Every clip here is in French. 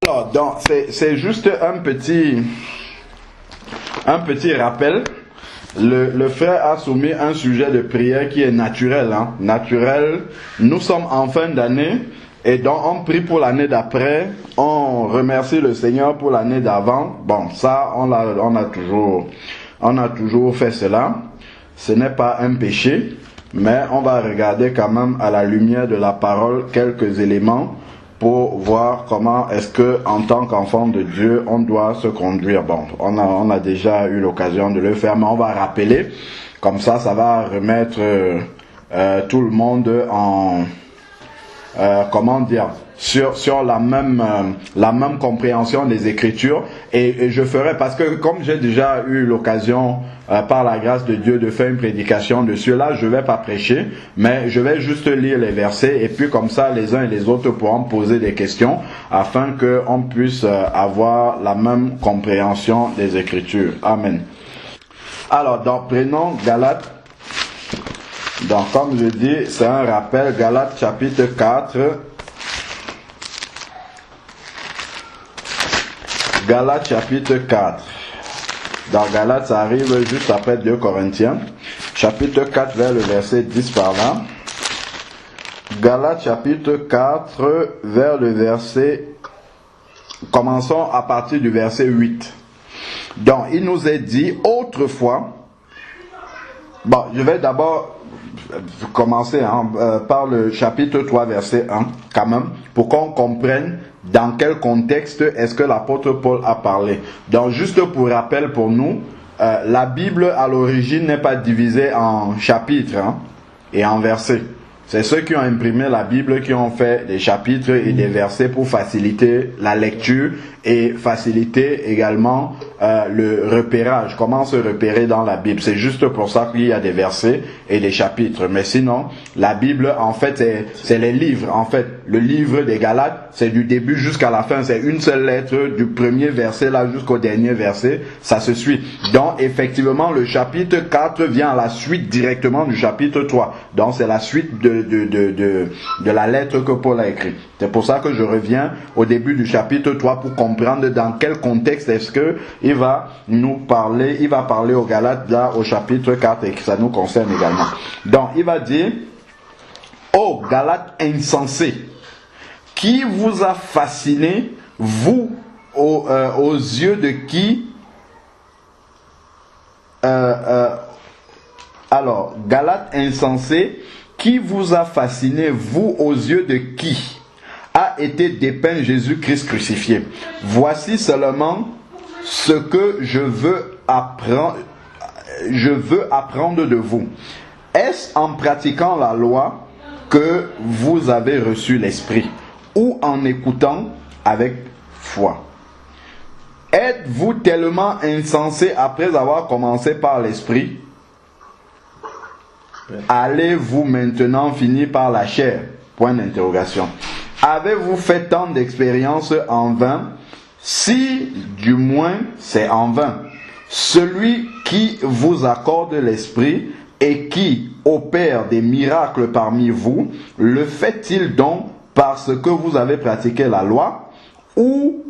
Alors, donc, c'est juste un petit rappel. Le frère a soumis un sujet de prière qui est naturel. Naturel. Nous sommes en fin d'année et donc on prie pour l'année d'après. On remercie le Seigneur pour l'année d'avant. Bon, ça, on a toujours fait cela. Ce n'est pas un péché, mais on va regarder quand même à la lumière de la parole quelques éléments pour voir comment est-ce que, en tant qu'enfant de Dieu, on doit se conduire. Bon, on a déjà eu l'occasion de le faire, mais on va rappeler. Comme ça va remettre tout le monde en, sur la même compréhension des Écritures. Et je ferai, parce que comme j'ai déjà eu l'occasion par la grâce de Dieu de faire une prédication dessus, là je vais pas prêcher, mais je vais juste lire les versets et puis comme ça les uns et les autres pourront poser des questions afin qu'on puisse avoir la même compréhension des Écritures. Amen. Alors, donc prenons Galates. Donc comme je dis, c'est un rappel, Galates chapitre 4. Galates chapitre 4. Dans Galates, ça arrive juste après 2 Corinthiens. Chapitre 4 vers le verset 10 par là. Galates chapitre 4 vers le verset... Commençons à partir du verset 8. Donc, il nous est dit autrefois... Bon, je vais d'abord commencer par le chapitre 3 verset 1 quand même, pour qu'on comprenne dans quel contexte est-ce que l'apôtre Paul a parlé. Donc juste pour rappel pour nous, la Bible à l'origine n'est pas divisée en chapitres et en versets. C'est ceux qui ont imprimé la Bible qui ont fait des chapitres et des versets pour faciliter la lecture et faciliter également le repérage. Comment se repérer dans la Bible. C'est juste pour ça qu'il y a des versets et des chapitres. Mais sinon, la Bible, en fait, c'est les livres. En fait, le livre des Galates, c'est du début jusqu'à la fin. C'est une seule lettre du premier verset là jusqu'au dernier verset. Ça se suit. Donc, effectivement, le chapitre 4 vient à la suite directement du chapitre 3. Donc, c'est la suite de la lettre que Paul a écrite. C'est pour ça que je reviens au début du chapitre 3 pour comprendre dans quel contexte est-ce que il va parler aux Galates là au chapitre 4 et que ça nous concerne également. Donc il va dire: ô Galates insensés, qui vous a fasciné, vous aux yeux de qui? Alors, Galates insensés, qui vous a fasciné, vous aux yeux de qui a été dépeint Jésus-Christ crucifié? Voici seulement ce que je veux apprendre de vous. Est-ce en pratiquant la loi que vous avez reçu l'Esprit, ou en écoutant avec foi? Êtes-vous tellement insensé après avoir commencé par l'Esprit? Allez-vous maintenant finir par la chair? Point d'interrogation. Avez-vous fait tant d'expériences en vain? Si du moins c'est en vain. Celui qui vous accorde l'Esprit et qui opère des miracles parmi vous, le fait-il donc parce que vous avez pratiqué la loi ou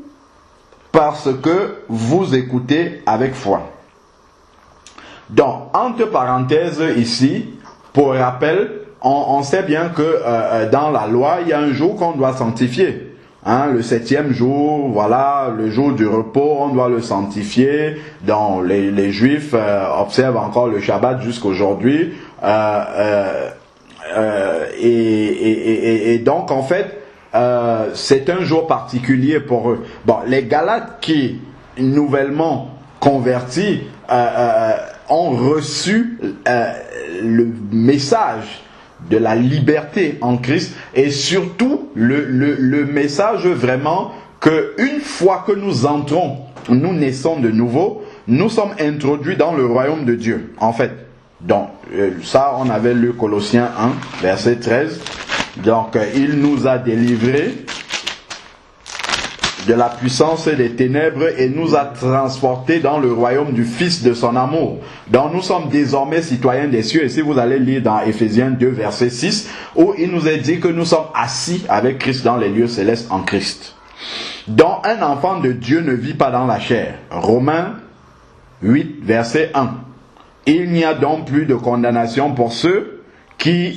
parce que vous écoutez avec foi? Donc, entre parenthèses ici, pour rappel, on sait bien que dans la loi, il y a un jour qu'on doit sanctifier. Le 7e jour, voilà, le jour du repos, on doit le sanctifier. Donc, les Juifs observent encore le Shabbat jusqu'aujourd'hui. Et donc, en fait, c'est un jour particulier pour eux. Bon, les Galates qui, nouvellement convertis, ont reçu le message de la liberté en Christ et surtout le message vraiment que une fois que nous entrons, nous naissons de nouveau, nous sommes introduits dans le royaume de Dieu en fait. Donc ça on avait lu Colossiens 1 verset 13. Donc il nous a délivrés de la puissance des ténèbres et nous a transportés dans le royaume du Fils de son amour. Donc nous sommes désormais citoyens des cieux. Et si vous allez lire dans Éphésiens 2 verset 6, où il nous est dit que nous sommes assis avec Christ dans les lieux célestes en Christ. Donc un enfant de Dieu ne vit pas dans la chair. Romains 8, verset 1. Il n'y a donc plus de condamnation pour ceux qui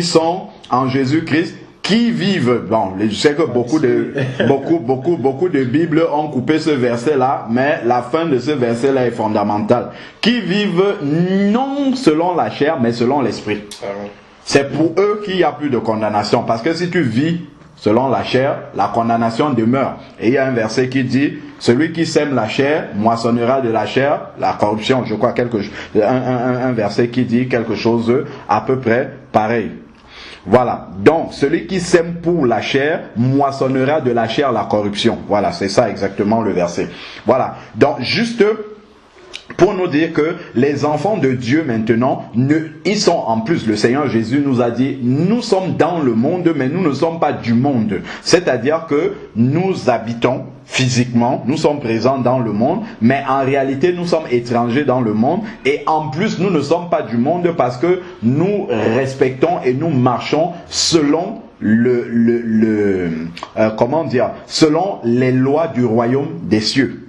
sont en Jésus-Christ, qui vivent. Bon, je sais que beaucoup de Bibles ont coupé ce verset-là, mais la fin de ce verset-là est fondamentale. Qui vivent non selon la chair, mais selon l'esprit. C'est pour eux qu'il n'y a plus de condamnation. Parce que si tu vis selon la chair, la condamnation demeure. Et il y a un verset qui dit, celui qui sème la chair moissonnera de la chair la corruption. Je crois un verset qui dit quelque chose à peu près pareil. Voilà. Donc, celui qui sème pour la chair moissonnera de la chair la corruption. Voilà, c'est ça exactement le verset. Voilà. Donc, juste pour nous dire que les enfants de Dieu maintenant, ils sont en plus, le Seigneur Jésus nous a dit, nous sommes dans le monde, mais nous ne sommes pas du monde. C'est-à-dire que nous habitons physiquement, nous sommes présents dans le monde, mais en réalité, nous sommes étrangers dans le monde. Et en plus, nous ne sommes pas du monde parce que nous respectons et nous marchons selon selon les lois du royaume des cieux.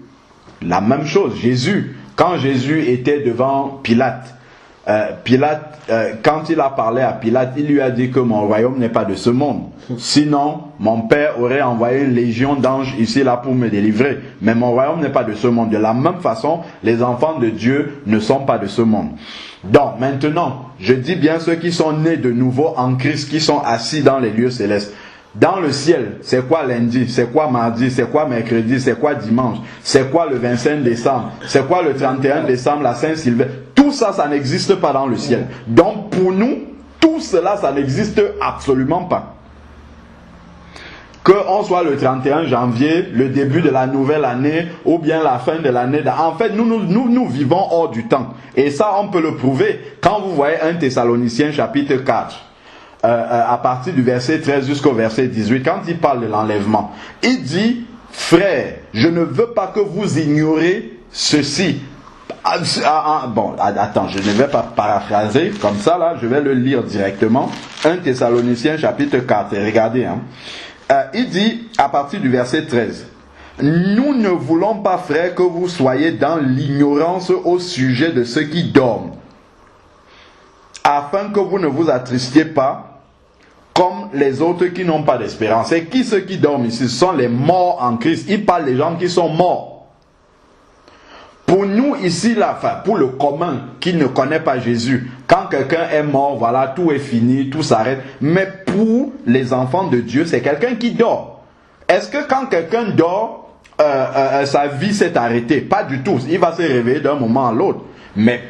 La même chose, Jésus. Quand Jésus était devant Pilate, quand il a parlé à Pilate, il lui a dit que mon royaume n'est pas de ce monde. Sinon, mon Père aurait envoyé une légion d'anges ici là pour me délivrer. Mais mon royaume n'est pas de ce monde. De la même façon, les enfants de Dieu ne sont pas de ce monde. Donc maintenant, je dis bien ceux qui sont nés de nouveau en Christ, qui sont assis dans les lieux célestes. Dans le ciel, c'est quoi lundi, c'est quoi mardi, c'est quoi mercredi, c'est quoi dimanche, c'est quoi le 25 décembre, c'est quoi le 31 décembre, la Saint-Sylvestre. Tout ça, ça n'existe pas dans le ciel. Donc pour nous, tout cela, ça n'existe absolument pas. Qu'on soit le 31 janvier, le début de la nouvelle année, ou bien la fin de l'année. En fait, nous vivons hors du temps. Et ça, on peut le prouver quand vous voyez 1 Thessaloniciens chapitre 4. À partir du verset 13 jusqu'au verset 18, quand il parle de l'enlèvement, il dit, frères, je ne veux pas que vous ignorez ceci. Bon, attends, je ne vais pas paraphraser comme ça, là, je vais le lire directement. 1 Thessaloniciens chapitre 4, et regardez, il dit, à partir du verset 13, nous ne voulons pas, frères, que vous soyez dans l'ignorance au sujet de ceux qui dorment, afin que vous ne vous attristiez pas comme les autres qui n'ont pas d'espérance. Et qui ceux qui dorment ici? Ce sont les morts en Christ. Il parle des gens qui sont morts. Pour nous ici, là, pour le commun qui ne connaît pas Jésus, quand quelqu'un est mort, voilà, tout est fini, tout s'arrête. Mais pour les enfants de Dieu, c'est quelqu'un qui dort. Est-ce que quand quelqu'un dort, sa vie s'est arrêtée? Pas du tout. Il va se réveiller d'un moment à l'autre. Mais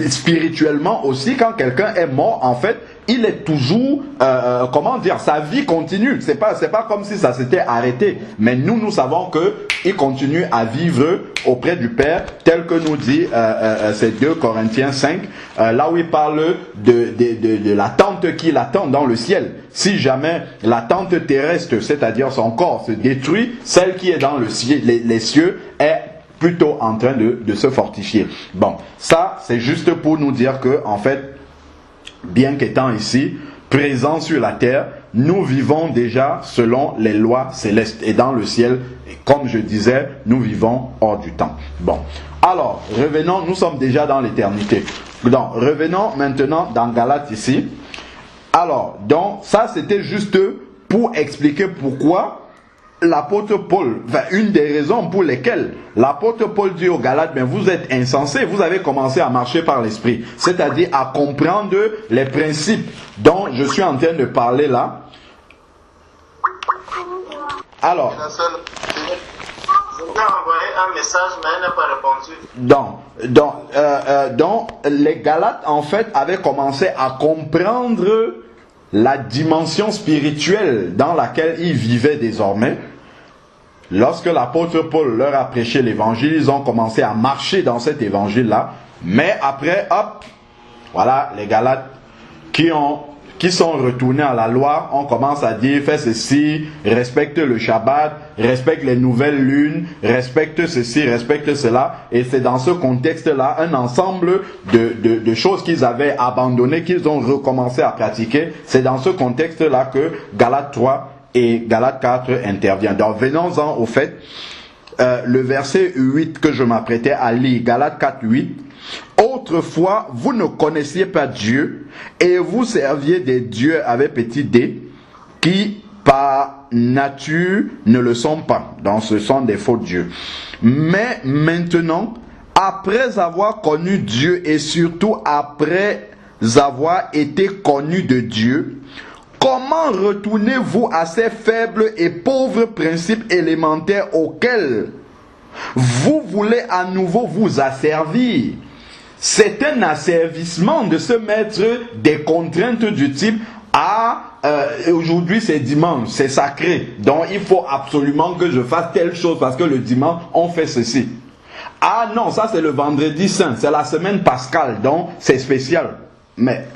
spirituellement aussi, quand quelqu'un est mort, en fait, il est toujours, sa vie continue. C'est pas comme si ça s'était arrêté. Mais nous savons que il continue à vivre auprès du Père, tel que nous dit c'est 2 Corinthiens 5, là où il parle de la tente qui l'attend dans le ciel. Si jamais la tente terrestre, c'est-à-dire son corps, se détruit, celle qui est dans le ciel, les cieux, est plutôt en train de se fortifier. Bon, ça c'est juste pour nous dire que, en fait, bien qu'étant ici, présents sur la terre, nous vivons déjà selon les lois célestes. Et dans le ciel, comme je disais, nous vivons hors du temps. Bon, alors, revenons, nous sommes déjà dans l'éternité. Donc, revenons maintenant dans Galates ici. Alors, donc, ça c'était juste pour expliquer pourquoi l'apôtre Paul, une des raisons pour lesquelles l'apôtre Paul dit aux Galates, mais vous êtes insensés, vous avez commencé à marcher par l'esprit, c'est-à-dire à comprendre les principes dont je suis en train de parler là. Alors, un message, mais elle n'a pas répondu. Donc, les Galates en fait avaient commencé à comprendre la dimension spirituelle dans laquelle ils vivaient désormais. Lorsque l'apôtre Paul leur a prêché l'évangile, ils ont commencé à marcher dans cet évangile-là. Mais après, hop, voilà, les Galates qui sont retournés à la loi, on commence à dire, fais ceci, respecte le Shabbat, respecte les nouvelles lunes, respecte ceci, respecte cela. Et c'est dans ce contexte-là, un ensemble de choses qu'ils avaient abandonnées, qu'ils ont recommencé à pratiquer. C'est dans ce contexte-là que Galates 3 et Galates 4 intervient. Donc venons-en au fait, le verset 8 que je m'apprêtais à lire, Galates 4, 8. Autrefois, vous ne connaissiez pas Dieu et vous serviez des dieux avec petit d, qui par nature ne le sont pas. Donc ce sont des faux dieux. Mais maintenant, après avoir connu Dieu et surtout après avoir été connu de Dieu, comment retournez-vous à ces faibles et pauvres principes élémentaires auxquels vous voulez à nouveau vous asservir? C'est un asservissement de se mettre des contraintes du type aujourd'hui c'est dimanche, c'est sacré, donc il faut absolument que je fasse telle chose parce que le dimanche on fait ceci. Ah non, ça c'est le vendredi saint, c'est la semaine pascale, donc c'est spécial. Mais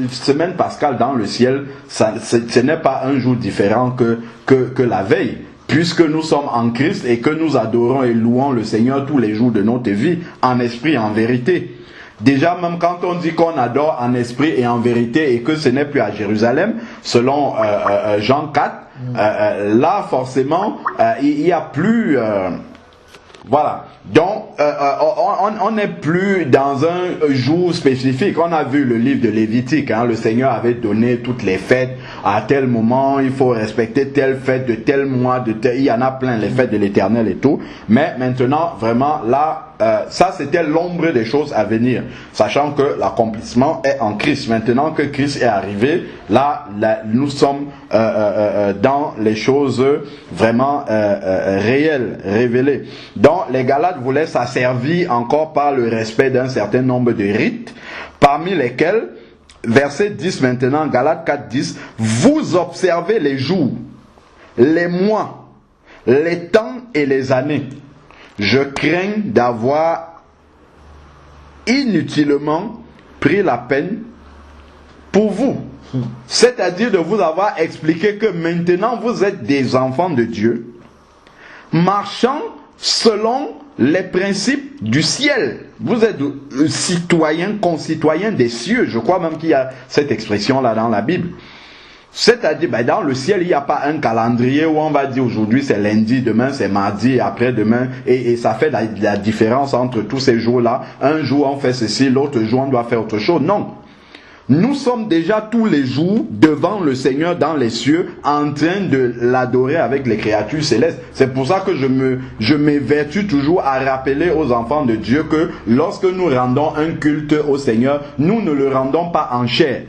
semaine pascale dans le ciel, ce n'est pas un jour différent que la veille, puisque nous sommes en Christ et que nous adorons et louons le Seigneur tous les jours de notre vie, en esprit et en vérité. Déjà, même quand on dit qu'on adore en esprit et en vérité et que ce n'est plus à Jérusalem, selon Jean 4, là forcément, il n'y a plus... voilà. Donc, on n'est plus dans un jour spécifique. On a vu le livre de Lévitique. Le Seigneur avait donné toutes les fêtes. À tel moment, il faut respecter telle fête de tel mois. Il y en a plein, les fêtes de l'Éternel et tout. Mais maintenant, vraiment, là, ça c'était l'ombre des choses à venir. Sachant que l'accomplissement est en Christ. Maintenant que Christ est arrivé, là nous sommes dans les choses vraiment réelles, révélées. Donc, les Galates voulaient s'asservir encore par le respect d'un certain nombre de rites, parmi lesquels, verset 10 maintenant, Galates 4, 10, vous observez les jours, les mois, les temps et les années. Je crains d'avoir inutilement pris la peine pour vous. C'est-à-dire de vous avoir expliqué que maintenant vous êtes des enfants de Dieu, marchant selon les principes du ciel. Vous êtes citoyens, concitoyens des cieux. Je crois même qu'il y a cette expression-là dans la Bible. C'est-à-dire, dans le ciel, il n'y a pas un calendrier où on va dire aujourd'hui c'est lundi, demain c'est mardi, après-demain, et ça fait la différence entre tous ces jours-là. Un jour on fait ceci, l'autre jour on doit faire autre chose. Non. Nous sommes déjà tous les jours devant le Seigneur dans les cieux, en train de l'adorer avec les créatures célestes. C'est pour ça que je m'évertue toujours à rappeler aux enfants de Dieu que lorsque nous rendons un culte au Seigneur, nous ne le rendons pas en chair.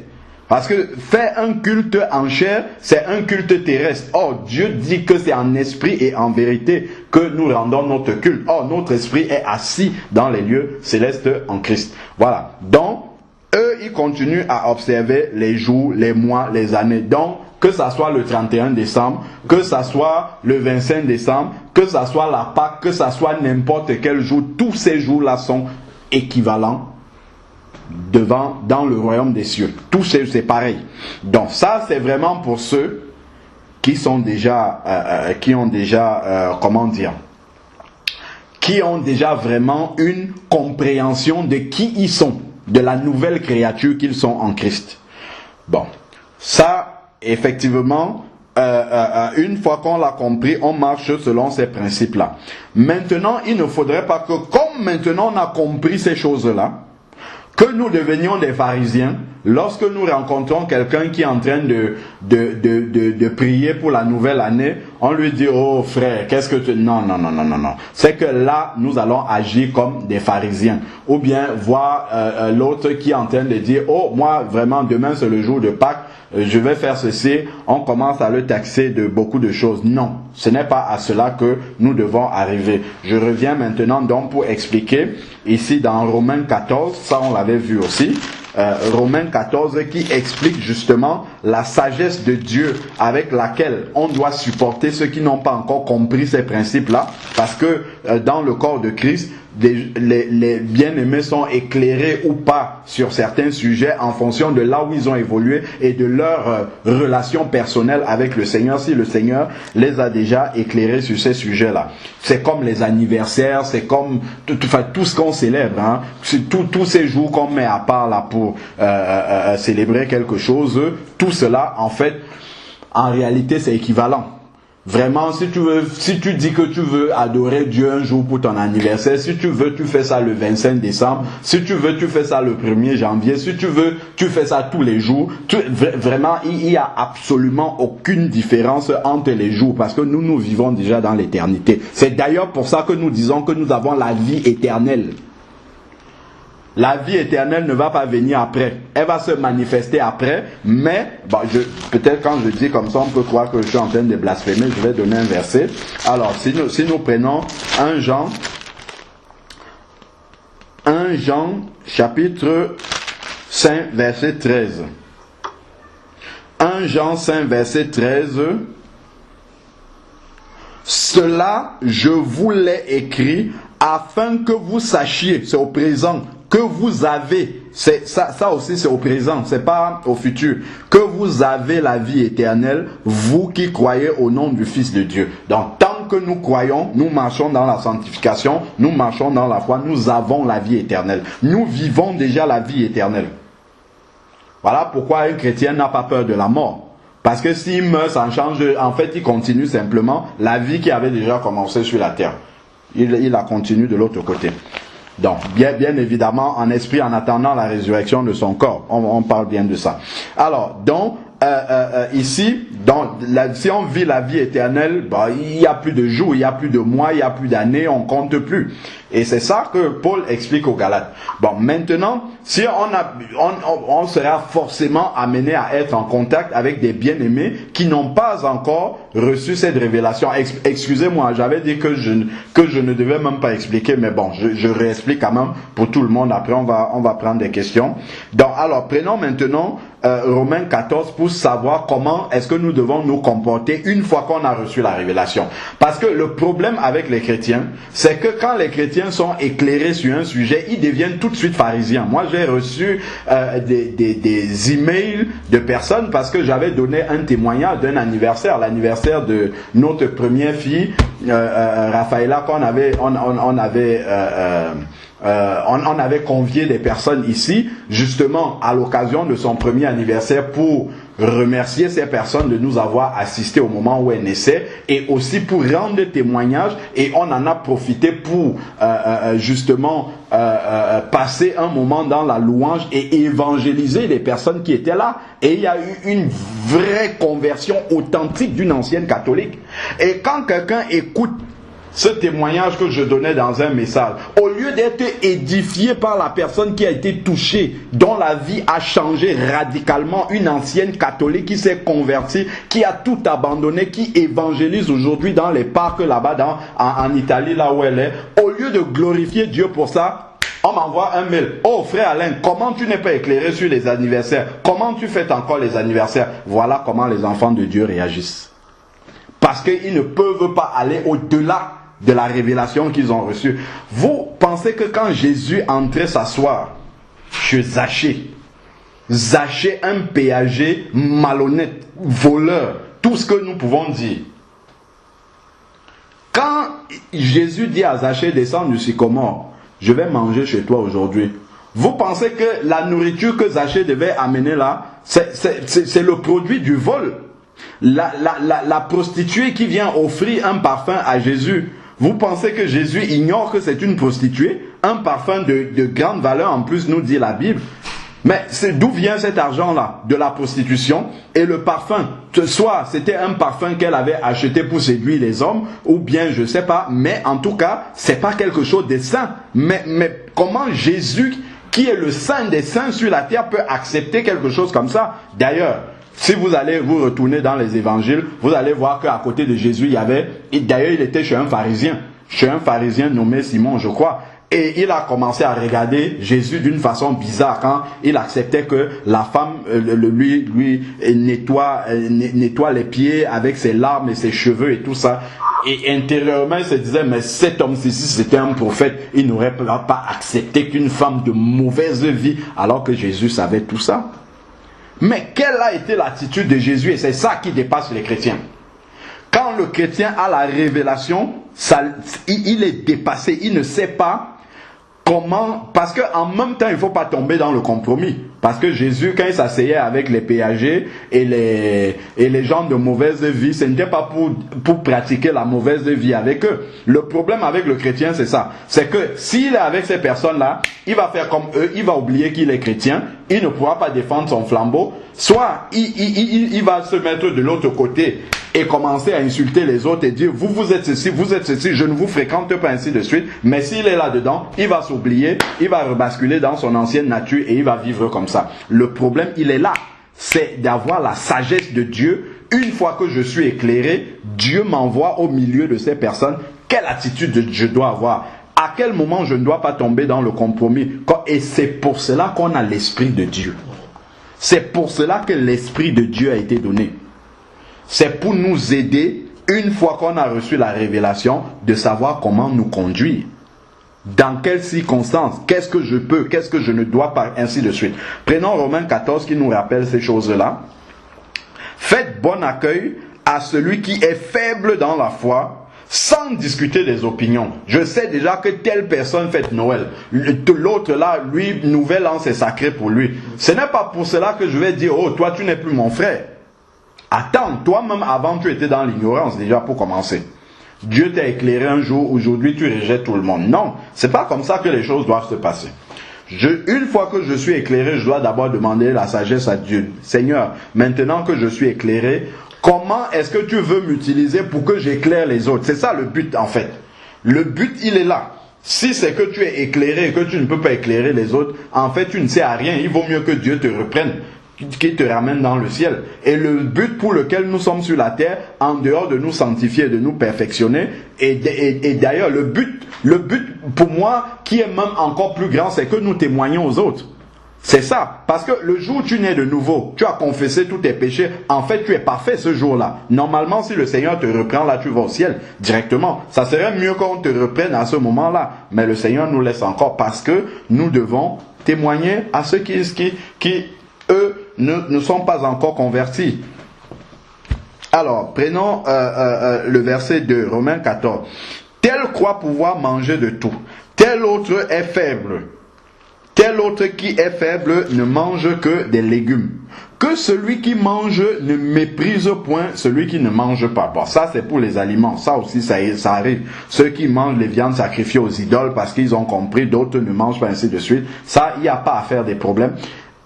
Parce que faire un culte en chair, c'est un culte terrestre. Or, Dieu dit que c'est en esprit et en vérité que nous rendons notre culte. Or, notre esprit est assis dans les lieux célestes en Christ. Voilà. Donc, eux, ils continuent à observer les jours, les mois, les années. Donc, que ça soit le 31 décembre, que ça soit le 25 décembre, que ça soit la Pâque, que ça soit n'importe quel jour, tous ces jours-là sont équivalents dans le royaume des cieux. Tout c'est pareil. Donc ça c'est vraiment pour ceux qui sont déjà qui ont déjà vraiment une compréhension de qui ils sont, de la nouvelle créature qu'ils sont en Christ. Bon, ça effectivement une fois qu'on l'a compris, on marche selon ces principes-là. Maintenant, il ne faudrait pas que, comme maintenant on a compris ces choses-là, que nous devenions des pharisiens lorsque nous rencontrons quelqu'un qui est en train de prier pour la nouvelle année. On lui dit, oh frère, qu'est-ce que tu... Non. C'est que là, nous allons agir comme des pharisiens. Ou bien voir l'autre qui est en train de dire, oh moi vraiment demain c'est le jour de Pâques, je vais faire ceci. On commence à le taxer de beaucoup de choses. Non, ce n'est pas à cela que nous devons arriver. Je reviens maintenant donc pour expliquer ici dans Romains 14, ça on l'avait vu aussi. Romains 14 qui explique justement la sagesse de Dieu avec laquelle on doit supporter ceux qui n'ont pas encore compris ces principes-là, parce que dans le corps de Christ, les bien-aimés sont éclairés ou pas sur certains sujets en fonction de là où ils ont évolué et de leur relation personnelle avec le Seigneur, si le Seigneur les a déjà éclairés sur ces sujets-là. C'est comme les anniversaires, c'est comme tout ce qu'on célèbre, c'est tous ces jours qu'on met à part là pour célébrer quelque chose. Tout cela en fait en réalité c'est équivalent. Vraiment, si tu dis que tu veux adorer Dieu un jour pour ton anniversaire, si tu veux, tu fais ça le 25 décembre, si tu veux, tu fais ça le 1er janvier, si tu veux, tu fais ça tous les jours. Vraiment, il n'y a absolument aucune différence entre les jours parce que nous vivons déjà dans l'éternité. C'est d'ailleurs pour ça que nous disons que nous avons la vie éternelle. La vie éternelle ne va pas venir après. Elle va se manifester après. Mais, peut-être quand je dis comme ça, on peut croire que je suis en train de blasphémer. Je vais donner un verset. Alors, si nous prenons 1 Jean, chapitre 5, verset 13. 1 Jean 5, verset 13. Cela, je vous l'ai écrit afin que vous sachiez, c'est au présent, que vous avez, ça aussi c'est au présent, c'est pas au futur, que vous avez la vie éternelle, vous qui croyez au nom du Fils de Dieu. Donc tant que nous croyons, nous marchons dans la sanctification, nous marchons dans la foi, nous avons la vie éternelle. Nous vivons déjà la vie éternelle. Voilà pourquoi un chrétien n'a pas peur de la mort. Parce que s'il meurt, ça change, en fait il continue simplement la vie qui avait déjà commencé sur la terre. Il la continue de l'autre côté. Donc, bien évidemment, en esprit, en attendant la résurrection de son corps. On parle bien de ça. Alors, donc, ici, si on vit la vie éternelle, il n'y a plus de jours, il n'y a plus de mois, il n'y a plus d'années, on ne compte plus. Et c'est ça que Paul explique aux Galates. Bon, maintenant, si on sera forcément amené à être en contact avec des bien-aimés qui n'ont pas encore reçu cette révélation. Excusez-moi, j'avais dit que je ne devais même pas expliquer, mais bon, je réexplique quand même pour tout le monde. Après, on va prendre des questions. Donc, alors, prenons maintenant Romains 14 pour savoir comment est-ce que nous devons nous comporter une fois qu'on a reçu la révélation. Parce que le problème avec les chrétiens, c'est que quand les chrétiens sont éclairés sur un sujet, ils deviennent tout de suite pharisiens. Moi, j'ai reçu des emails de personnes parce que j'avais donné un témoignage d'un anniversaire, l'anniversaire de notre première fille, Raphaëla, qu'on on avait convié des personnes ici, justement à l'occasion de son premier anniversaire, pour remercier ces personnes de nous avoir assistés au moment où elle naissait, et aussi pour rendre témoignage, et on en a profité pour justement passer un moment dans la louange et évangéliser les personnes qui étaient là. Et il y a eu une vraie conversion authentique d'une ancienne catholique. Et quand quelqu'un écoute ce témoignage que je donnais dans un message, au lieu d'être édifié par la personne qui a été touchée, dont la vie a changé radicalement, une ancienne catholique qui s'est convertie, qui a tout abandonné, qui évangélise aujourd'hui dans les parcs là-bas en Italie, là où elle est, au lieu de glorifier Dieu pour ça, on m'envoie un mail. Oh frère Alain, comment tu n'es pas éclairé sur les anniversaires? Comment tu fêtes encore les anniversaires? Voilà comment les enfants de Dieu réagissent. Parce qu'ils ne peuvent pas aller au-delà de la révélation qu'ils ont reçue. Vous pensez que quand Jésus entrait s'asseoir chez Zachée, un péager malhonnête, voleur, tout ce que nous pouvons dire. Quand Jésus dit à Zachée, descends du sycomore, je vais manger chez toi aujourd'hui. Vous pensez que la nourriture que Zachée devait amener là, c'est le produit du vol? La prostituée qui vient offrir un parfum à Jésus, vous pensez que Jésus ignore que c'est une prostituée? Un parfum de grande valeur en plus, nous dit la Bible. Mais d'où vient cet argent-là? De la prostitution. Et le parfum, soit c'était un parfum qu'elle avait acheté pour séduire les hommes, ou bien je ne sais pas, mais en tout cas, c'est pas quelque chose de saint. Mais comment Jésus, qui est le saint des saints sur la terre, peut accepter quelque chose comme ça? D'ailleurs, si vous allez vous retourner dans les évangiles, vous allez voir qu'à côté de Jésus, d'ailleurs il était chez un pharisien nommé Simon, je crois. Et il a commencé à regarder Jésus d'une façon bizarre quand il acceptait que la femme lui nettoie les pieds avec ses larmes et ses cheveux et tout ça. Et intérieurement, il se disait, mais cet homme-ci, si c'était un prophète, il n'aurait pas accepté qu'une femme de mauvaise vie, alors que Jésus savait tout ça. Mais quelle a été l'attitude de Jésus? Et c'est ça qui dépasse les chrétiens. Quand le chrétien a la révélation, il est dépassé, il ne sait pas comment, parce qu'en même temps, il ne faut pas tomber dans le compromis. Parce que Jésus, quand il s'asseyait avec les péagers et les gens de mauvaise vie, ce n'était pas pour pratiquer la mauvaise vie avec eux. Le problème avec le chrétien, c'est ça. C'est que s'il est avec ces personnes-là, il va faire comme eux, il va oublier qu'il est chrétien, il ne pourra pas défendre son flambeau. Soit il va se mettre de l'autre côté et commencer à insulter les autres et dire vous êtes ceci, je ne vous fréquente pas, ainsi de suite. Mais s'il est là-dedans, il va s'oublier, il va rebasculer dans son ancienne nature et il va vivre comme ça. Le problème, il est là. C'est d'avoir la sagesse de Dieu. Une fois que je suis éclairé, Dieu m'envoie au milieu de ces personnes. Quelle attitude je dois avoir? À quel moment je ne dois pas tomber dans le compromis? Et c'est pour cela qu'on a l'Esprit de Dieu. C'est pour cela que l'Esprit de Dieu a été donné. C'est pour nous aider, une fois qu'on a reçu la révélation, de savoir comment nous conduire. Dans quelles circonstances, qu'est-ce que je peux, qu'est-ce que je ne dois pas, ainsi de suite. Prenons Romains 14 qui nous rappelle ces choses-là. Faites bon accueil à celui qui est faible dans la foi, sans discuter des opinions. Je sais déjà que telle personne fête Noël. L'autre là, lui, Nouvel An, c'est sacré pour lui. Ce n'est pas pour cela que je vais dire, oh, toi, tu n'es plus mon frère. Attends, toi-même, avant, tu étais dans l'ignorance, déjà, pour commencer. Dieu t'a éclairé un jour, aujourd'hui, tu rejettes tout le monde. Non, c'est pas comme ça que les choses doivent se passer. Une fois que je suis éclairé, je dois d'abord demander la sagesse à Dieu. Seigneur, maintenant que je suis éclairé, comment est-ce que tu veux m'utiliser pour que j'éclaire les autres? C'est ça le but en fait. Le but, il est là. Si c'est que tu es éclairé et que tu ne peux pas éclairer les autres, en fait tu ne sais à rien. Il vaut mieux que Dieu te reprenne, qu'il te ramène dans le ciel. Et le but pour lequel nous sommes sur la terre, en dehors de nous sanctifier, de nous perfectionner, et d'ailleurs le but pour moi qui est même encore plus grand, c'est que nous témoignons aux autres. C'est ça, parce que le jour où tu nais de nouveau, tu as confessé tous tes péchés, en fait tu es parfait ce jour-là. Normalement, si le Seigneur te reprend là, tu vas au ciel directement. Ça serait mieux qu'on te reprenne à ce moment-là, mais le Seigneur nous laisse encore parce que nous devons témoigner à ceux qui eux, ne sont pas encore convertis. Alors, prenons le verset 2, Romains 14. Tel croit pouvoir manger de tout, tel autre est faible. Tel autre qui est faible ne mange que des légumes. Que celui qui mange ne méprise point celui qui ne mange pas. Bon, ça c'est pour les aliments. Ça aussi, ça arrive. Ceux qui mangent les viandes sacrifiées aux idoles parce qu'ils ont compris, d'autres ne mangent pas, ainsi de suite. Ça, il n'y a pas à faire des problèmes.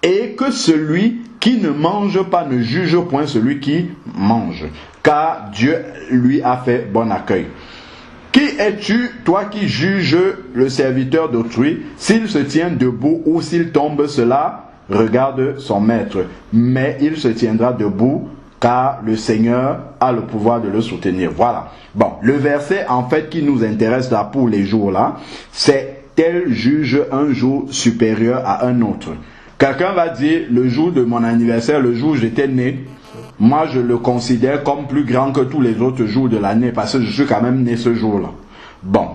Et que celui qui ne mange pas ne juge point celui qui mange. Car Dieu lui a fait bon accueil. Qui es-tu, toi qui juges le serviteur d'autrui, s'il se tient debout ou s'il tombe, cela regarde son maître. Mais il se tiendra debout, car le Seigneur a le pouvoir de le soutenir. Voilà. Bon, le verset en fait qui nous intéresse là pour les jours là, c'est tel juge un jour supérieur à un autre. Quelqu'un va dire, le jour de mon anniversaire, le jour où j'étais né, moi je le considère comme plus grand que tous les autres jours de l'année, parce que je suis quand même né ce jour-là. Bon.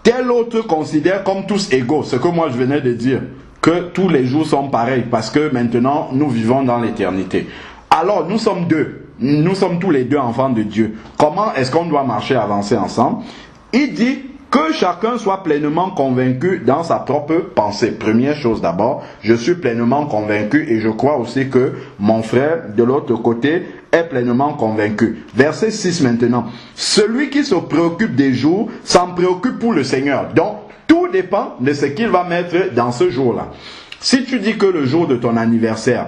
Tel autre considère comme tous égaux, ce que moi je venais de dire, que tous les jours sont pareils, parce que maintenant nous vivons dans l'éternité. Alors nous sommes deux, nous sommes tous les deux enfants de Dieu. Comment est-ce qu'on doit marcher, avancer ensemble? Il dit que chacun soit pleinement convaincu dans sa propre pensée. Première chose d'abord, je suis pleinement convaincu et je crois aussi que mon frère de l'autre côté est pleinement convaincu. Verset 6 maintenant. Celui qui se préoccupe des jours s'en préoccupe pour le Seigneur. Donc, tout dépend de ce qu'il va mettre dans ce jour-là. Si tu dis que le jour de ton anniversaire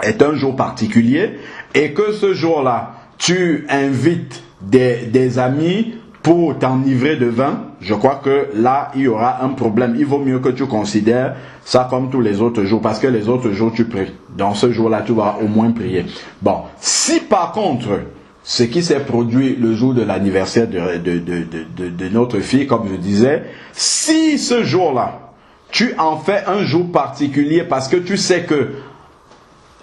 est un jour particulier et que ce jour-là, tu invites des amis pour t'enivrer de vin, je crois que là, il y aura un problème. Il vaut mieux que tu considères ça comme tous les autres jours, parce que les autres jours, tu pries. Dans ce jour-là, tu vas au moins prier. Bon, si par contre, ce qui s'est produit le jour de l'anniversaire de notre fille, comme je disais, si ce jour-là, tu en fais un jour particulier parce que tu sais que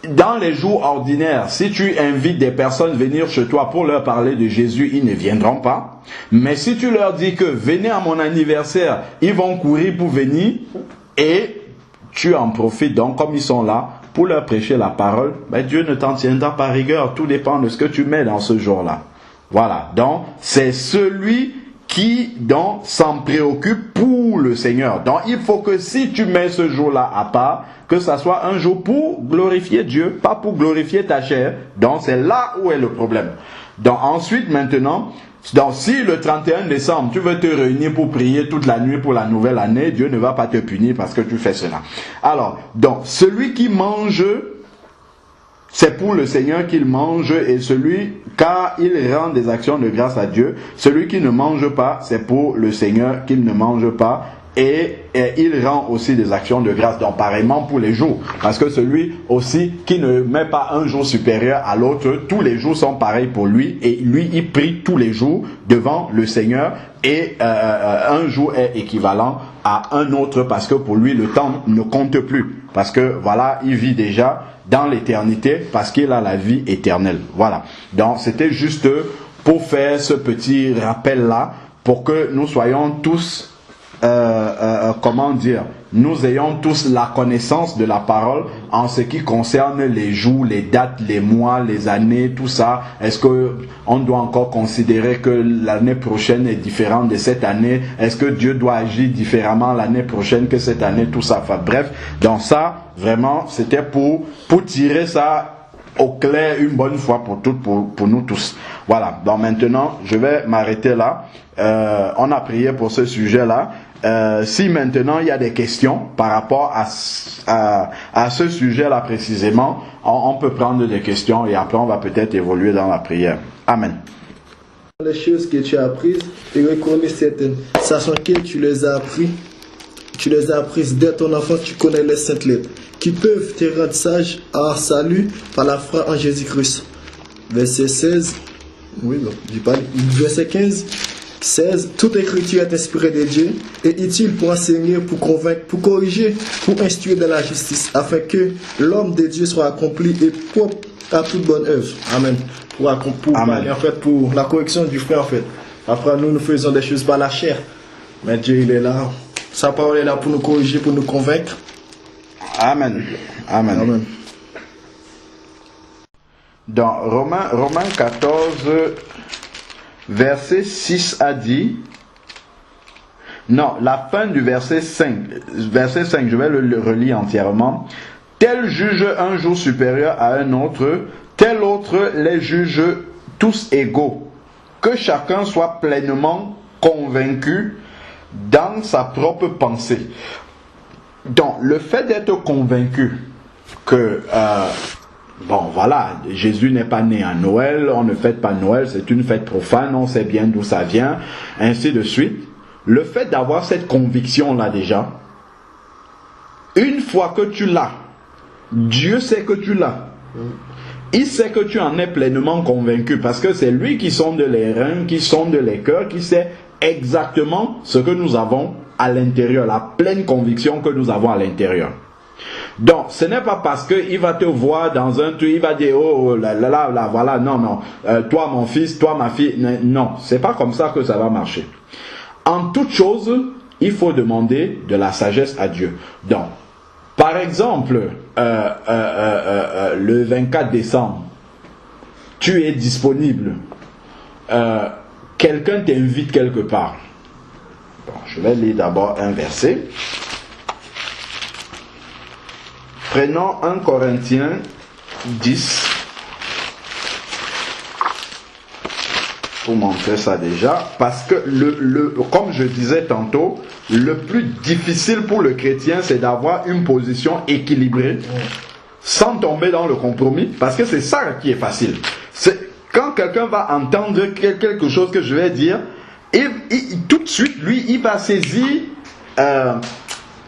dans les jours ordinaires, si tu invites des personnes venir chez toi pour leur parler de Jésus, ils ne viendront pas. Mais si tu leur dis que venez à mon anniversaire, ils vont courir pour venir et tu en profites. Donc, comme ils sont là pour leur prêcher la parole, ben Dieu ne t'en tiendra pas rigueur. Tout dépend de ce que tu mets dans ce jour-là. Voilà. Donc, c'est celui qui donc s'en préoccupe pour le Seigneur. Donc il faut que si tu mets ce jour-là à part, que ça soit un jour pour glorifier Dieu, pas pour glorifier ta chair. Donc c'est là où est le problème. Donc ensuite maintenant, donc si le 31 décembre tu veux te réunir pour prier toute la nuit pour la nouvelle année, Dieu ne va pas te punir parce que tu fais cela. Alors, donc celui qui mange, c'est pour le Seigneur qu'il mange, et car il rend des actions de grâce à Dieu. Celui qui ne mange pas, c'est pour le Seigneur qu'il ne mange pas, et il rend aussi des actions de grâce. Donc pareillement pour les jours, parce que celui aussi qui ne met pas un jour supérieur à l'autre, tous les jours sont pareils pour lui, et lui il prie tous les jours devant le Seigneur, et un jour est équivalent à un autre, parce que pour lui le temps ne compte plus, parce que voilà, il vit déjà dans l'éternité, parce qu'il a la vie éternelle. Voilà. Donc c'était juste pour faire ce petit rappel là, pour que nous soyons tous nous ayons tous la connaissance de la parole en ce qui concerne les jours, les dates, les mois, les années, tout ça. Est-ce que on doit encore considérer que l'année prochaine est différente de cette année? Est-ce que Dieu doit agir différemment l'année prochaine que cette année? Tout ça. Enfin bref, donc ça, vraiment, c'était pour tirer ça au clair une bonne fois pour nous tous. Voilà. Donc maintenant, je vais m'arrêter là. On a prié pour ce sujet-là. Si maintenant il y a des questions par rapport à ce sujet-là précisément, on peut prendre des questions et après on va peut-être évoluer dans la prière. Amen. Les choses que tu as apprises et reconnais certaines, sachant que tu les as apprises dès ton enfance, tu connais les saintes lettres, qui peuvent te rendre sage à salut par la foi en Jésus-Christ. Verset 16, verset 15. 16. Toute écriture est inspirée de Dieu et utile pour enseigner, pour convaincre, pour corriger, pour instruire dans la justice, afin que l'homme de Dieu soit accompli et propre à toute bonne œuvre. Amen. Amen. En fait, pour la correction du frère, en fait. Après, nous faisons des choses par la chair, mais Dieu, il est là. Sa parole est là pour nous corriger, pour nous convaincre. Amen. Amen. Amen. Dans Romains 14, verset 6 a dit, non, la fin du verset 5, je vais le relire entièrement. Tel juge un jour supérieur à un autre, tel autre les juge tous égaux. Que chacun soit pleinement convaincu dans sa propre pensée. Donc, le fait d'être convaincu que bon, voilà, Jésus n'est pas né à Noël, on ne fête pas Noël, c'est une fête profane, on sait bien d'où ça vient, ainsi de suite. Le fait d'avoir cette conviction-là déjà, une fois que tu l'as, Dieu sait que tu l'as. Il sait que tu en es pleinement convaincu, parce que c'est lui qui sonde les reins, qui sonde les cœurs, qui sait exactement ce que nous avons à l'intérieur, la pleine conviction que nous avons à l'intérieur. Donc, ce n'est pas parce qu'il va te voir dans un truc, il va dire, oh là, voilà, non, toi mon fils, toi ma fille, non, c'est pas comme ça que ça va marcher. En toute chose, il faut demander de la sagesse à Dieu. Donc, par exemple, le 24 décembre, tu es disponible, quelqu'un t'invite quelque part. Bon, je vais lire d'abord un verset. Prenons 1 Corinthiens 10 pour montrer ça déjà, parce que comme je disais tantôt, le plus difficile pour le chrétien, c'est d'avoir une position équilibrée sans tomber dans le compromis, parce que c'est ça qui est facile. C'est quand quelqu'un va entendre quelque chose que je vais dire, tout de suite, lui, il va saisir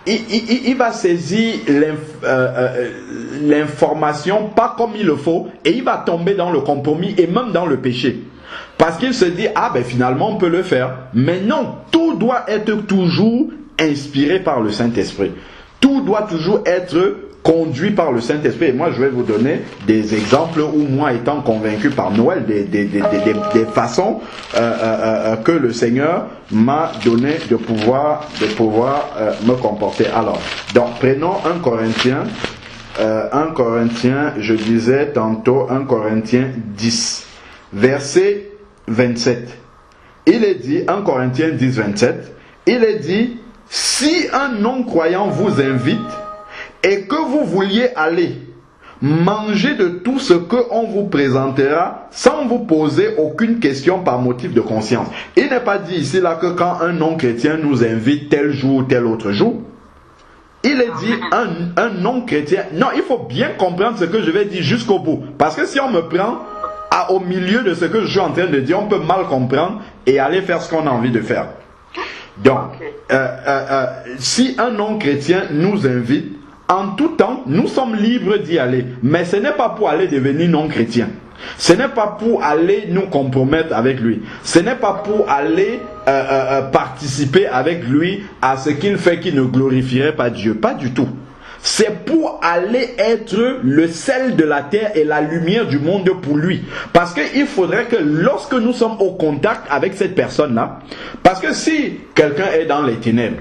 il va saisir l'information pas comme il le faut, et il va tomber dans le compromis et même dans le péché. Parce qu'il se dit, ah ben finalement on peut le faire. Mais non, tout doit être toujours inspiré par le Saint-Esprit. Tout doit toujours être conduit par le Saint-Esprit. Et moi je vais vous donner des exemples où moi étant convaincu par Noël, des façons que le Seigneur m'a donné de pouvoir me comporter. Alors, donc prenons 1 Corinthiens, je disais tantôt 1 Corinthiens 10, verset 27. il est dit, 1 Corinthiens 10, 27, il est dit, si un non-croyant vous invite et que vous vouliez aller, mangez de tout ce qu'on vous présentera sans vous poser aucune question par motif de conscience. Il n'est pas dit ici là que quand un non-chrétien nous invite tel jour ou tel autre jour, il est dit un non-chrétien. Non, il faut bien comprendre ce que je vais dire jusqu'au bout. Parce que si on me prend au milieu de ce que je suis en train de dire, on peut mal comprendre et aller faire ce qu'on a envie de faire. Donc, si un non-chrétien nous invite, en tout temps, nous sommes libres d'y aller. Mais ce n'est pas pour aller devenir non-chrétien. Ce n'est pas pour aller nous compromettre avec lui. Ce n'est pas pour aller participer avec lui à ce qu'il fait qui ne glorifierait pas Dieu. Pas du tout. C'est pour aller être le sel de la terre et la lumière du monde pour lui. Parce qu'il faudrait que lorsque nous sommes au contact avec cette personne-là, parce que si quelqu'un est dans les ténèbres,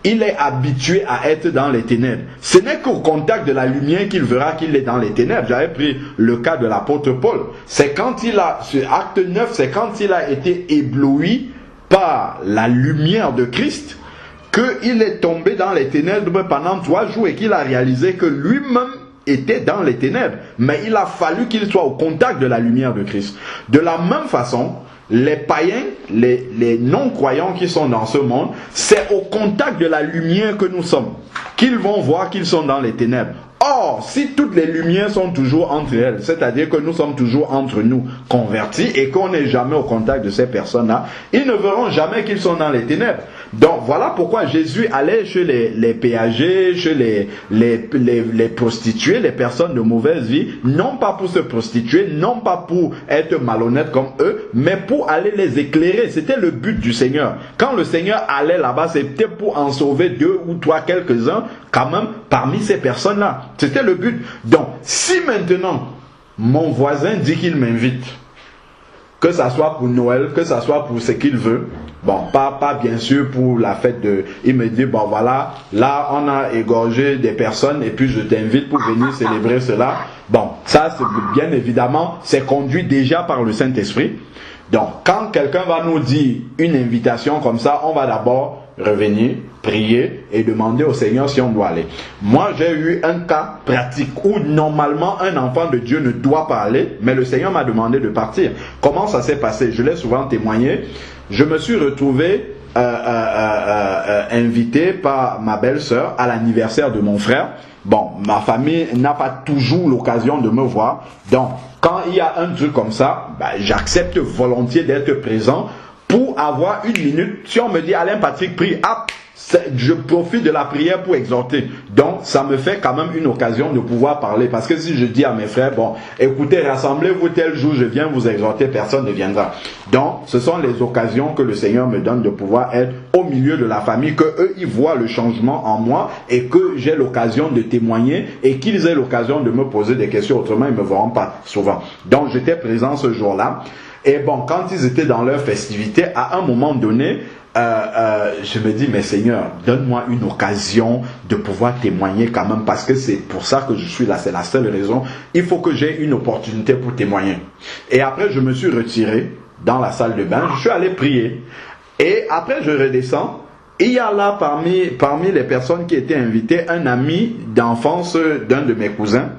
il est habitué à être dans les ténèbres. Ce n'est qu'au contact de la lumière qu'il verra qu'il est dans les ténèbres. J'avais pris le cas de l'apôtre Paul. C'est quand il a, sur acte 9, c'est quand il a été ébloui par la lumière de Christ qu'il est tombé dans les ténèbres pendant 3 jours et qu'il a réalisé que lui-même était dans les ténèbres. Mais il a fallu qu'il soit au contact de la lumière de Christ. De la même façon, les païens, les non-croyants qui sont dans ce monde, c'est au contact de la lumière que nous sommes qu'ils vont voir qu'ils sont dans les ténèbres. Or, si toutes les lumières sont toujours entre elles, c'est-à-dire que nous sommes toujours entre nous convertis et qu'on n'est jamais au contact de ces personnes-là, ils ne verront jamais qu'ils sont dans les ténèbres. Donc voilà pourquoi Jésus allait chez les péagers, chez les prostituées, les personnes de mauvaise vie, non pas pour se prostituer, non pas pour être malhonnête comme eux, mais pour aller les éclairer. C'était le but du Seigneur. Quand le Seigneur allait là-bas, c'était pour en sauver 2 ou 3, quelques-uns, quand même, parmi ces personnes-là. C'était le but. Donc, si maintenant, mon voisin dit qu'il m'invite, que ça soit pour Noël, que ça soit pour ce qu'il veut, bon, pas bien sûr pour la fête de... Il me dit, bon voilà, là on a égorgé des personnes et puis je t'invite pour venir célébrer cela. Bon, ça c'est bien évidemment, c'est conduit déjà par le Saint-Esprit. Donc, quand quelqu'un va nous dire une invitation comme ça, on va d'abord revenir, prier et demander au Seigneur si on doit aller. Moi, j'ai eu un cas pratique où normalement un enfant de Dieu ne doit pas aller, mais le Seigneur m'a demandé de partir. Comment ça s'est passé? Je l'ai souvent témoigné. Je me suis retrouvé invité par ma belle-sœur à l'anniversaire de mon frère. Bon, ma famille n'a pas toujours l'occasion de me voir. Donc, quand il y a un truc comme ça, j'accepte volontiers d'être présent pour avoir 1 minute. Si on me dit Alain Patrick prie, je profite de la prière pour exhorter. Donc, ça me fait quand même une occasion de pouvoir parler. Parce que si je dis à mes frères, bon, écoutez, rassemblez-vous tel jour, je viens vous exhorter, personne ne viendra. Donc, ce sont les occasions que le Seigneur me donne de pouvoir être au milieu de la famille, que eux, ils voient le changement en moi et que j'ai l'occasion de témoigner et qu'ils aient l'occasion de me poser des questions. Autrement, ils ne me verront pas souvent. Donc, j'étais présent ce jour-là. Et bon, quand ils étaient dans leur festivité, à un moment donné, je me dis, mais Seigneur, donne-moi une occasion de pouvoir témoigner quand même, parce que c'est pour ça que je suis là, c'est la seule raison. Il faut que j'ai une opportunité pour témoigner. Et après, je me suis retiré dans la salle de bain, je suis allé prier. Et après, je redescends. Il y a là, parmi les personnes qui étaient invitées, un ami d'enfance d'un de mes cousins,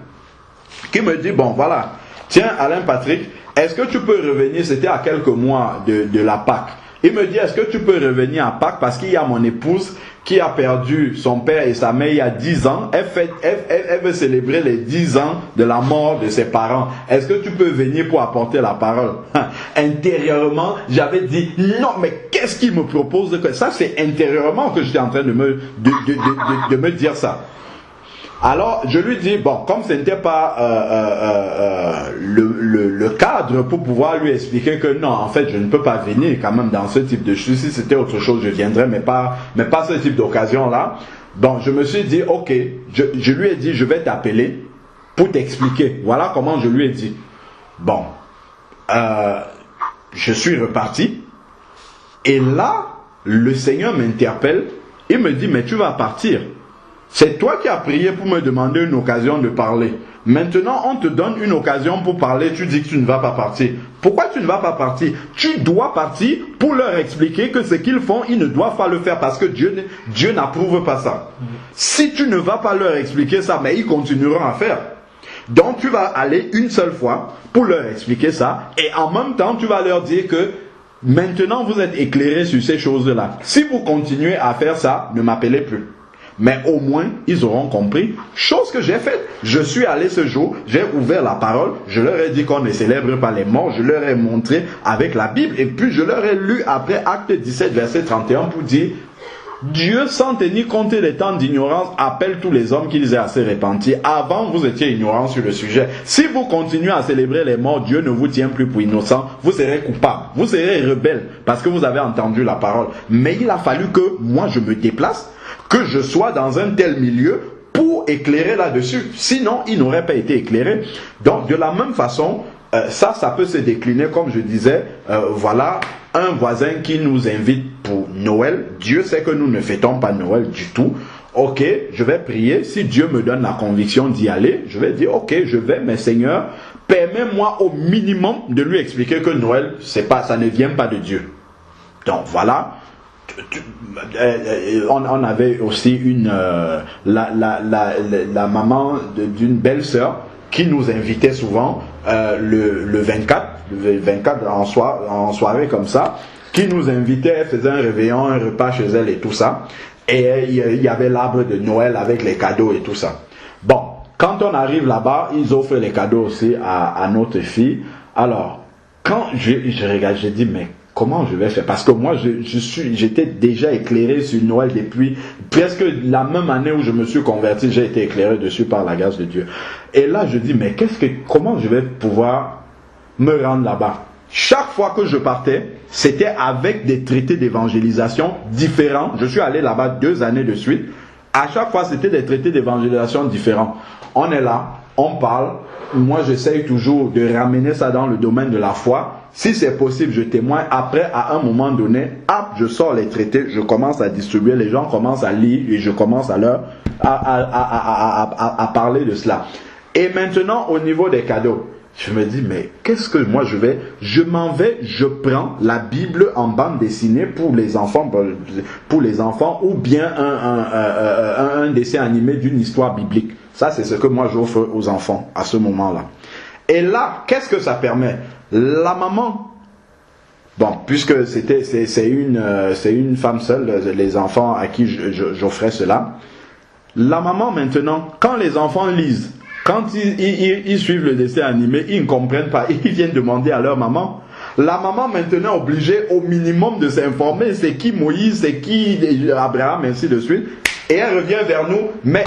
qui me dit, bon voilà, tiens Alain Patrick, est-ce que tu peux revenir, c'était à quelques mois de la Pâque. Il me dit, est-ce que tu peux revenir à Pâques, parce qu'il y a mon épouse qui a perdu son père et sa mère il y a 10 ans. Elle veut célébrer les 10 ans de la mort de ses parents. Est-ce que tu peux venir pour apporter la parole? Intérieurement, j'avais dit, non, mais qu'est-ce qu'il me propose? Ça, c'est intérieurement que j'étais en train de me dire ça. Alors, je lui dis, bon, comme ce n'était pas le cadre pour pouvoir lui expliquer que non, en fait, je ne peux pas venir quand même dans ce type de choses. Si c'était autre chose, je viendrais, mais pas ce type d'occasion-là. Bon, je me suis dit, ok, je lui ai dit, je vais t'appeler pour t'expliquer. Voilà comment je lui ai dit. Bon, je suis reparti. Et là, le Seigneur m'interpelle. Il me dit, mais tu vas partir. C'est toi qui as prié pour me demander une occasion de parler. Maintenant, on te donne une occasion pour parler, tu dis que tu ne vas pas partir. Pourquoi tu ne vas pas partir? Tu dois partir pour leur expliquer que ce qu'ils font, ils ne doivent pas le faire parce que Dieu n'approuve pas ça. Si tu ne vas pas leur expliquer ça, mais ils continueront à faire. Donc tu vas aller une seule fois pour leur expliquer ça et en même temps tu vas leur dire que maintenant vous êtes éclairés sur ces choses-là. Si vous continuez à faire ça, ne m'appelez plus. Mais au moins, ils auront compris. Chose que j'ai faite. Je suis allé ce jour, j'ai ouvert la parole, je leur ai dit qu'on ne célèbre pas les morts, je leur ai montré avec la Bible, et puis je leur ai lu après Acte 17, verset 31 pour dire, Dieu, sans tenir compte des temps d'ignorance, appelle tous les hommes qu'ils aient assez repentis. Avant, vous étiez ignorants sur le sujet. Si vous continuez à célébrer les morts, Dieu ne vous tient plus pour innocent. Vous serez coupable. Vous serez rebelle parce que vous avez entendu la parole. Mais il a fallu que moi, je me déplace, que je sois dans un tel milieu pour éclairer là-dessus. Sinon, il n'aurait pas été éclairé. Donc, de la même façon, ça peut se décliner, comme je disais, voilà, un voisin qui nous invite pour Noël. Dieu sait que nous ne fêtons pas Noël du tout. Ok, je vais prier. Si Dieu me donne la conviction d'y aller, je vais dire, ok, je vais, mais Seigneur, permets-moi au minimum de lui expliquer que Noël, ça ne vient pas de Dieu. Donc, voilà. On avait aussi la maman d'une belle sœur qui nous invitait souvent le 24 en soirée comme ça, qui nous invitait, elle faisait un réveillon, un repas chez elle et tout ça, et il y avait l'arbre de Noël avec les cadeaux et tout ça. Bon, quand on arrive là-bas, ils offrent les cadeaux aussi à notre fille. Alors, quand je regarde, je dis, mais comment je vais faire? Parce que moi, j'étais déjà éclairé sur Noël depuis presque la même année où je me suis converti. J'ai été éclairé dessus par la grâce de Dieu. Et là, je dis, mais comment je vais pouvoir me rendre là-bas? Chaque fois que je partais, c'était avec des traités d'évangélisation différents. Je suis allé là-bas 2 années de suite. À chaque fois, c'était des traités d'évangélisation différents. On est là, on parle. Moi, j'essaye toujours de ramener ça dans le domaine de la foi. Si c'est possible, je témoigne. Après, à un moment donné, je sors les traités, je commence à distribuer, les gens commencent à lire et je commence à parler de cela. Et maintenant, au niveau des cadeaux, je me dis, mais qu'est-ce que moi je m'en vais, je prends la Bible en bande dessinée pour les enfants ou bien un dessin animé d'une histoire biblique. Ça, c'est ce que moi j'offre aux enfants à ce moment-là. Et là, qu'est-ce que ça permet? La maman, bon, puisque c'est une femme seule, les enfants à qui j'offrais cela. La maman maintenant, quand les enfants lisent, quand ils suivent le dessin animé, ils ne comprennent pas, ils viennent demander à leur maman. La maman maintenant est obligée au minimum de s'informer, c'est qui Moïse, c'est qui Abraham, ainsi de suite. Et elle revient vers nous, mais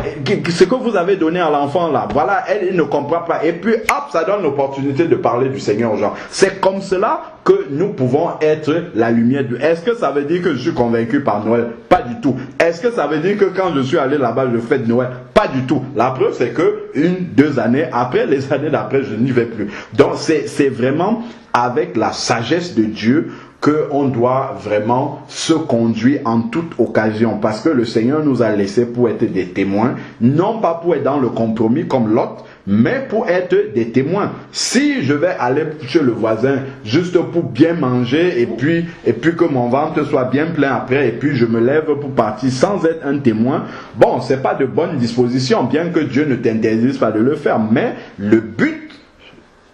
ce que vous avez donné à l'enfant là, voilà, elle ne comprend pas. Et puis hop, ça donne l'opportunité de parler du Seigneur aux gens. C'est comme cela que nous pouvons être la lumière de... Est-ce que ça veut dire que je suis convaincu par Noël? Pas du tout. Est-ce que ça veut dire que quand je suis allé là-bas, je fête Noël? Pas du tout. La preuve, c'est que 1-2 années après, les années d'après, je n'y vais plus. Donc c'est vraiment avec la sagesse de Dieu qu'on doit vraiment se conduire en toute occasion, parce que le Seigneur nous a laissés pour être des témoins, non pas pour être dans le compromis comme Lot, mais pour être des témoins. Si je vais aller chez le voisin juste pour bien manger et puis que mon ventre soit bien plein après et puis je me lève pour partir sans être un témoin, bon, c'est pas de bonne disposition, bien que Dieu ne t'interdise pas de le faire, mais le but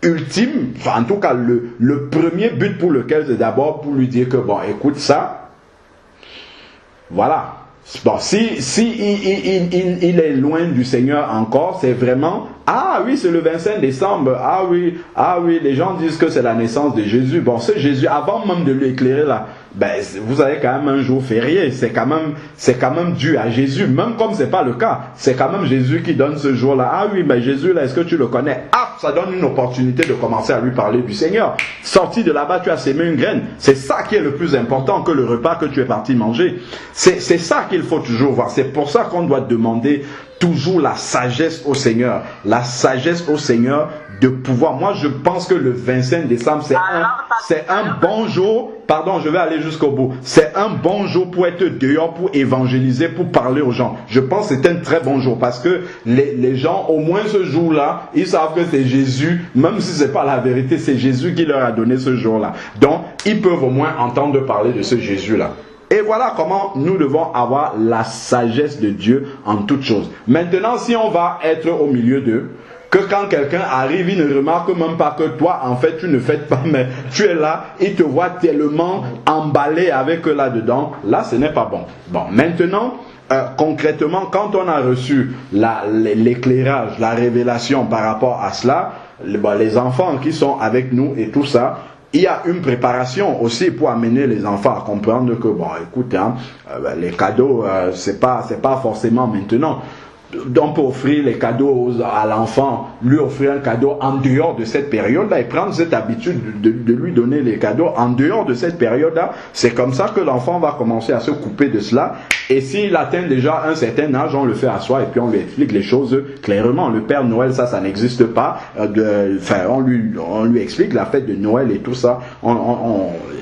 ultime, enfin, en tout cas le premier but pour lequel c'est d'abord pour lui dire que bon, écoute ça, voilà. Bon, si il est loin du Seigneur encore, c'est vraiment, ah oui, c'est le 25 décembre, ah oui, les gens disent que c'est la naissance de Jésus. Bon, ce Jésus, avant même de lui éclairer là, ben, vous avez quand même un jour férié, c'est quand même dû à Jésus, même comme c'est pas le cas, c'est quand même Jésus qui donne ce jour-là. Ah oui, mais Jésus là, est-ce que tu le connais? Ah, ça donne une opportunité de commencer à lui parler du Seigneur. Sorti de là-bas, tu as sémé une graine. C'est ça qui est le plus important que le repas que tu es parti manger. C'est ça qu'il faut toujours voir. C'est pour ça qu'on doit demander toujours la sagesse au Seigneur. La sagesse au Seigneur de pouvoir. Moi, je pense que le 25 décembre, c'est un bon jour pardon, je vais aller jusqu'au bout. C'est un bon jour pour être dehors, pour évangéliser, pour parler aux gens. Je pense que c'est un très bon jour parce que les gens, au moins ce jour-là, ils savent que c'est Jésus, même si c'est pas la vérité, c'est Jésus qui leur a donné ce jour-là. Donc, ils peuvent au moins entendre parler de ce Jésus-là. Et voilà comment nous devons avoir la sagesse de Dieu en toutes choses. Maintenant, si on va être au milieu d'eux, que quand quelqu'un arrive, il ne remarque même pas que toi, en fait, tu ne fêtes pas, mais tu es là, il te voit tellement emballé avec eux là-dedans. Là, ce n'est pas bon. Bon, maintenant, concrètement, quand on a reçu l'éclairage, la révélation par rapport à cela, les enfants qui sont avec nous et tout ça, il y a une préparation aussi pour amener les enfants à comprendre que, bon, écoute, hein, les cadeaux, c'est pas forcément maintenant. On peut offrir les cadeaux à l'enfant, lui offrir un cadeau en dehors de cette période-là et prendre cette habitude de lui donner les cadeaux en dehors de cette période-là. C'est comme ça que l'enfant va commencer à se couper de cela. Et s'il atteint déjà un certain âge, on le fait asseoir et puis on lui explique les choses clairement. Le Père Noël, ça n'existe pas. On lui explique la fête de Noël et tout ça.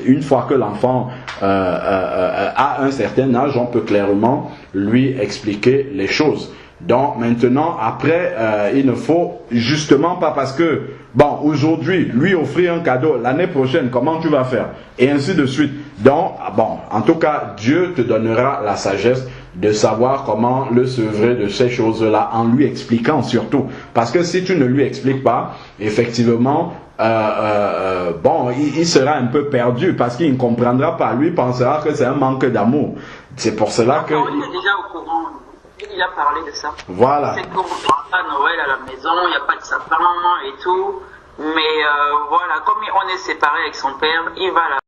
Une fois que l'enfant a un certain âge, on peut clairement lui expliquer les choses. Donc maintenant, après, il ne faut justement pas parce que, bon, aujourd'hui, lui offrir un cadeau, l'année prochaine, comment tu vas faire? Et ainsi de suite. Donc, bon, en tout cas, Dieu te donnera la sagesse de savoir comment le sevrer de ces choses-là, en lui expliquant surtout. Parce que si tu ne lui expliques pas, effectivement, bon, il sera un peu perdu parce qu'il ne comprendra pas. Lui pensera que c'est un manque d'amour. C'est pour cela que... On est déjà au courant. Il a parlé de ça. Voilà. C'est qu'on va à Noël à la maison, il n'y a pas de sapin et tout. Mais voilà, comme on est séparés avec son père, il va là.